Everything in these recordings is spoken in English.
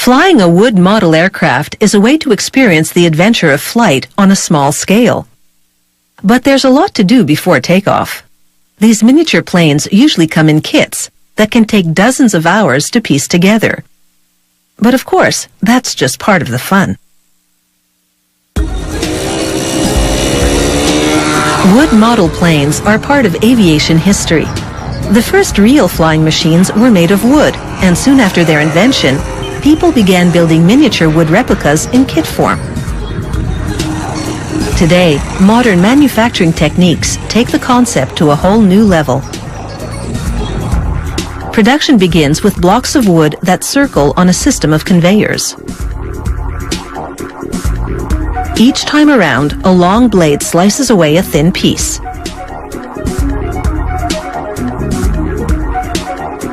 Flying a wood model aircraft is a way to experience the adventure of flight on a small scale. But there's a lot to do before takeoff. These miniature planes usually come in kits that can take dozens of hours to piece together. But of course, that's just part of the fun. Wood model planes are part of aviation history. The first real flying machines were made of wood, and soon after their invention, people began building miniature wood replicas in kit form. Today, modern manufacturing techniques take the concept to a whole new level. Production begins with blocks of wood that circle on a system of conveyors. Each time around, a long blade slices away a thin piece.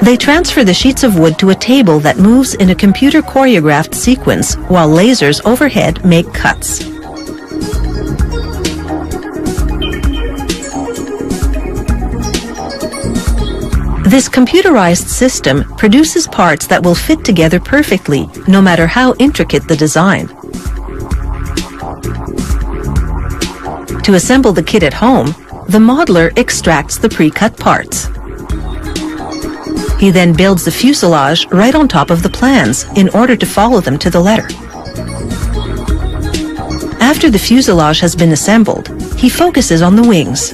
They transfer the sheets of wood to a table that moves in a computer choreographed sequence while lasers overhead make cuts. This computerized system produces parts that will fit together perfectly, no matter how intricate the design. To assemble the kit at home, the modeler extracts the pre-cut parts. He then builds the fuselage right on top of the plans in order to follow them to the letter. After the fuselage has been assembled, he focuses on the wings.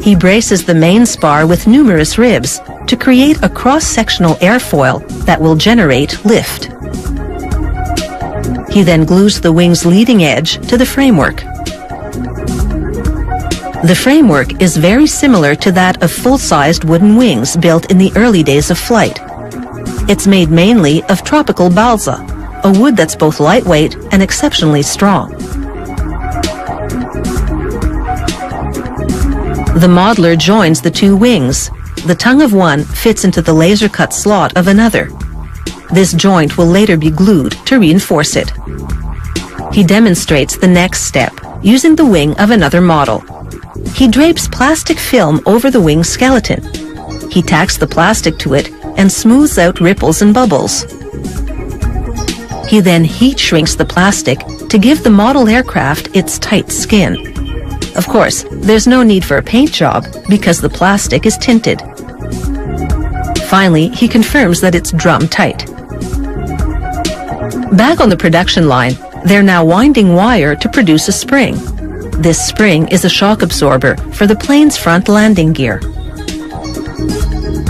He braces the main spar with numerous ribs to create a cross-sectional airfoil that will generate lift. He then glues the wing's leading edge to the framework. The framework is very similar to that of full-sized wooden wings built in the early days of flight. It's made mainly of tropical balsa, a wood that's both lightweight and exceptionally strong. The modeler joins the two wings. The tongue of one fits into the laser-cut slot of another. This joint will later be glued to reinforce it. He demonstrates the next step using the wing of another model. He drapes plastic film over the wing skeleton. He tacks the plastic to it and smooths out ripples and bubbles. He then heat shrinks the plastic to give the model aircraft its tight skin. Of course, there's no need for a paint job because the plastic is tinted. Finally, he confirms that it's drum tight. Back on the production line, they're now winding wire to produce a spring. This spring is a shock absorber for the plane's front landing gear.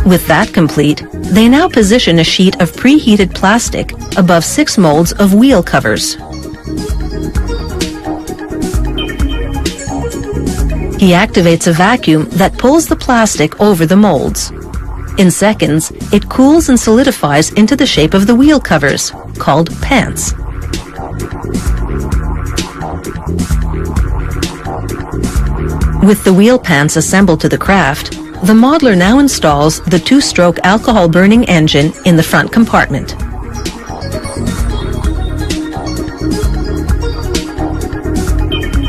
With that complete, they now position a sheet of preheated plastic above 6 molds of wheel covers. He activates a vacuum that pulls the plastic over the molds. In seconds, it cools and solidifies into the shape of the wheel covers, called pants. With the wheel pants assembled to the craft, the modeler now installs the 2-stroke alcohol-burning engine in the front compartment.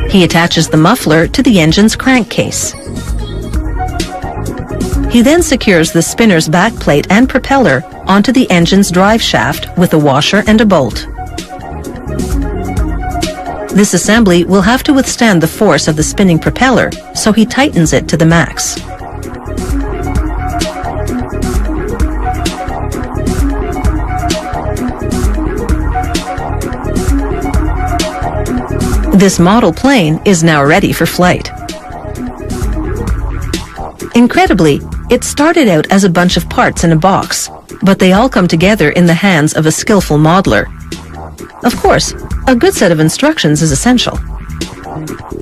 He attaches the muffler to the engine's crankcase. He then secures the spinner's backplate and propeller onto the engine's drive shaft with a washer and a bolt. This assembly will have to withstand the force of the spinning propeller, so he tightens it to the max. This model plane is now ready for flight. Incredibly, it started out as a bunch of parts in a box, but they all come together in the hands of a skillful modeler. Of course, a good set of instructions is essential.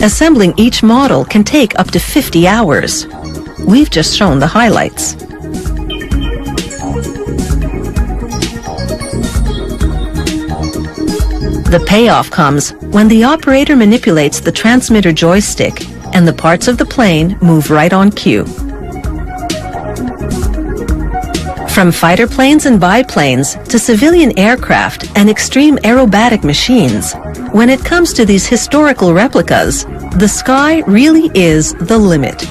Assembling each model can take up to 50 hours. We've just shown the highlights. The payoff comes when the operator manipulates the transmitter joystick and the parts of the plane move right on cue. From fighter planes and biplanes to civilian aircraft and extreme aerobatic machines, when it comes to these historical replicas, the sky really is the limit.